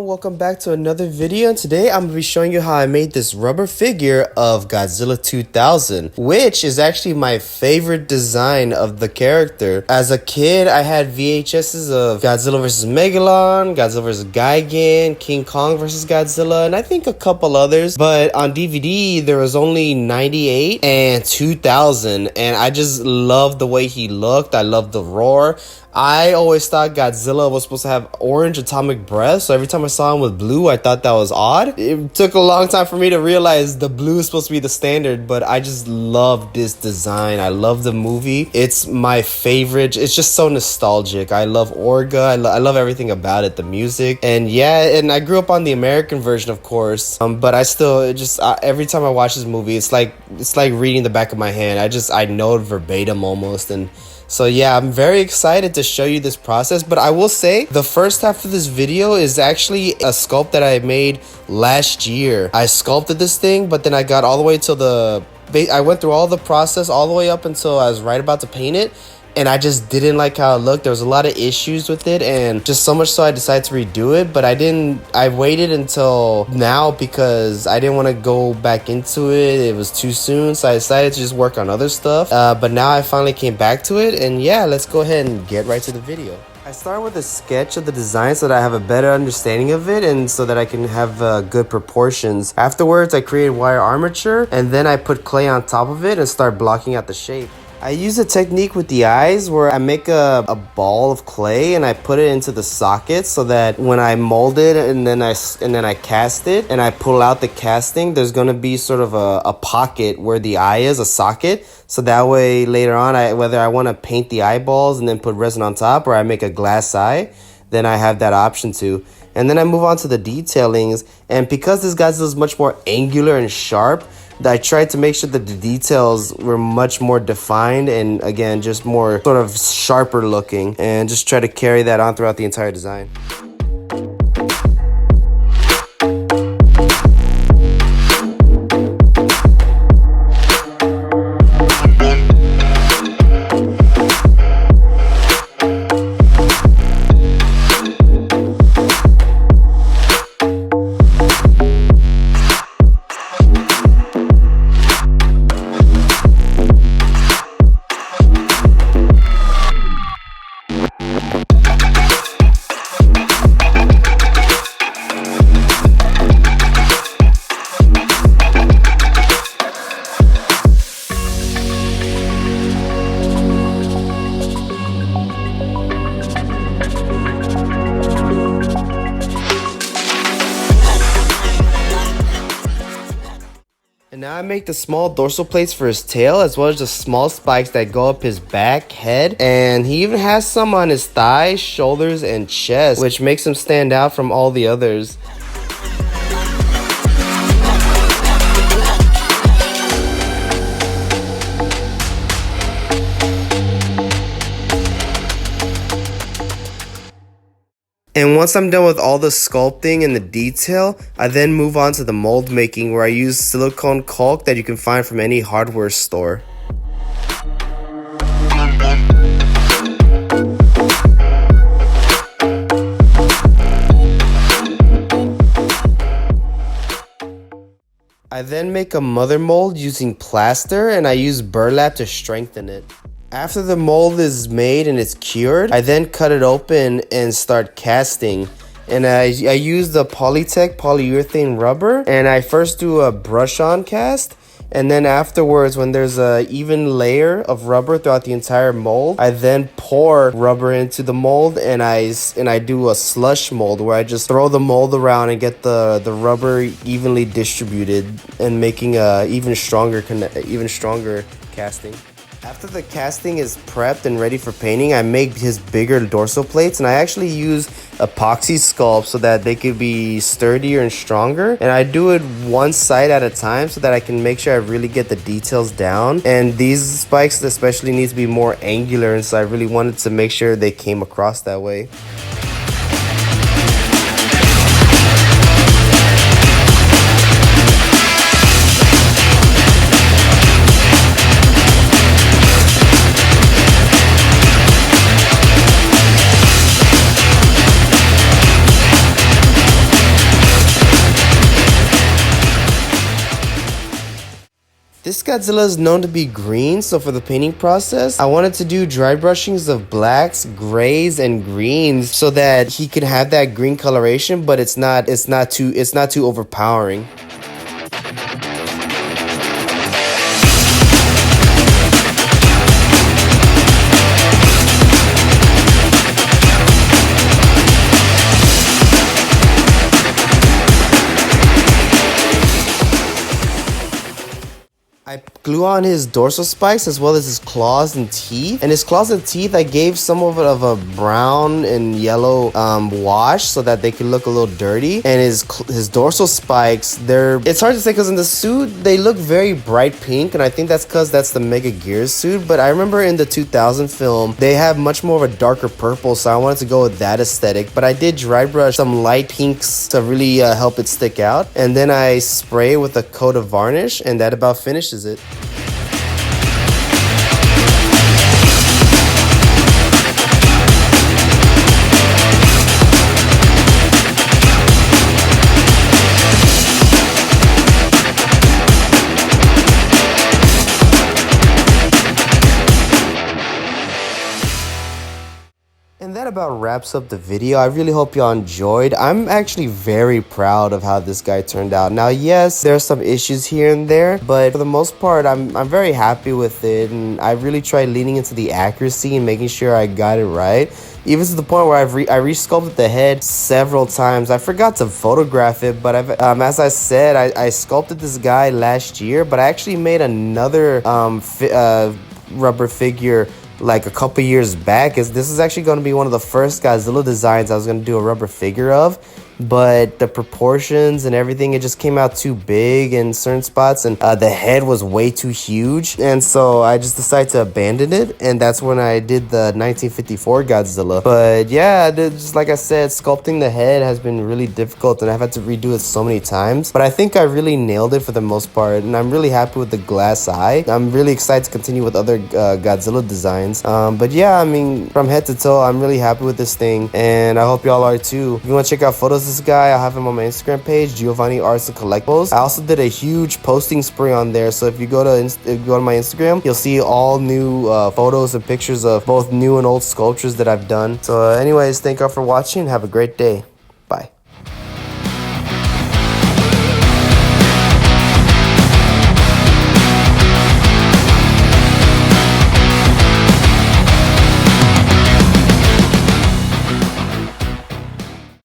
welcome back to another video, and today I'm going to be showing you how I made this rubber figure of Godzilla 2000, which is actually my favorite design of the character. As a kid, I had VHSs of Godzilla vs. Megalon, Godzilla vs. Gigan, King Kong vs. Godzilla, and I think a couple others, but on DVD there was only 98 and 2000, and I just loved the way he looked. I loved the roar. I always thought Godzilla was supposed to have orange atomic breath, so every time I saw him with blue, I thought that was odd. It took a long time for me to realize the blue is supposed to be the standard, but I just love this design. I love the movie. It's my favorite. It's just so nostalgic. I love Orga. I love everything about it, the music. And yeah, and I grew up on the American version, of course, but I still, every time I watch this movie, it's like reading the back of my hand. I know it verbatim almost. And so yeah, I'm very excited to show you this process, but I will say the first half of this video is actually a sculpt that I made last year. I sculpted this thing, but then I got all the way till I went through all the process all the way up until I was right about to paint it, and I just didn't like how it looked. There was a lot of issues with it, and just so much so I decided to redo it, but I waited until now because I didn't want to go back into it. It was too soon, so I decided to just work on other stuff. But now I finally came back to it, and yeah, let's go ahead and get right to the video. I started with a sketch of the design so that I have a better understanding of it and so that I can have good proportions. Afterwards, I created wire armature, and then I put clay on top of it and start blocking out the shape. I use a technique with the eyes where I make a ball of clay and I put it into the socket so that when I mold it and then I cast it and I pull out the casting, there's gonna be sort of a pocket where the eye is, a socket. So that way later on, whether I want to paint the eyeballs and then put resin on top, or I make a glass eye, then I have that option too. And then I move on to the detailings, and because this Godzilla is much more angular and sharp, I tried to make sure that the details were much more defined and, again, just more sort of sharper looking, and just try to carry that on throughout the entire design. And now I make the small dorsal plates for his tail, as well as the small spikes that go up his back, head, and he even has some on his thighs, shoulders, and chest, which makes him stand out from all the others. And once I'm done with all the sculpting and the detail, I then move on to the mold making, where I use silicone caulk that you can find from any hardware store. I then make a mother mold using plaster, and I use burlap to strengthen it. After the mold is made and it's cured, I then cut it open and start casting. And I use the Polytech polyurethane rubber, and I first do a brush on cast, and then afterwards, when there's a even layer of rubber throughout the entire mold, I then pour rubber into the mold, and I do a slush mold where I just throw the mold around and get the rubber evenly distributed and making a even stronger casting. After the casting is prepped and ready for painting, I make his bigger dorsal plates, and I actually use epoxy sculpt so that they could be sturdier and stronger. And I do it one side at a time so that I can make sure I really get the details down. And these spikes especially need to be more angular, and so I really wanted to make sure they came across that way. This Godzilla is known to be green, so for the painting process, I wanted to do dry brushings of blacks, grays, and greens so that he can have that green coloration, but it's not too overpowering. I glue on his dorsal spikes as well as his claws and teeth. And his claws and teeth, I gave some of it of a brown and yellow wash so that they could look a little dirty. And his dorsal spikes, it's hard to say because in the suit, they look very bright pink. And I think that's because that's the Mega Gears suit. But I remember in the 2000 film, they have much more of a darker purple. So I wanted to go with that aesthetic. But I did dry brush some light pinks to really help it stick out. And then I spray with a coat of varnish, and that about finishes it. And that about wraps up the video. I really hope y'all enjoyed. I'm actually very proud of how this guy turned out. Now, yes, there are some issues here and there, but for the most part, I'm very happy with it. And I really tried leaning into the accuracy and making sure I got it right. Even to the point where I re-sculpted the head several times. I forgot to photograph it, but as I said, I sculpted this guy last year, but I actually made another rubber figure like a couple years back. This is actually going to be one of the first Godzilla designs I was going to do a rubber figure of, but the proportions and everything, it just came out too big in certain spots, and the head was way too huge, and so I just decided to abandon it, and that's when I did the 1954 Godzilla. But yeah, just like I said, sculpting the head has been really difficult, and I've had to redo it so many times, but I think I really nailed it for the most part, and I'm really happy with the glass eye. I'm really excited to continue with other Godzilla designs, but yeah, I mean, from head to toe, I'm really happy with this thing, and I hope y'all are too. If you want to check out photos of this guy, I'll have him on my Instagram page, Giovanni Arts and Collectibles. I also did a huge posting spree on there, so if you go to my Instagram, you'll see all new photos and pictures of both new and old sculptures that I've done. So anyways, thank y'all for watching. Have a great day.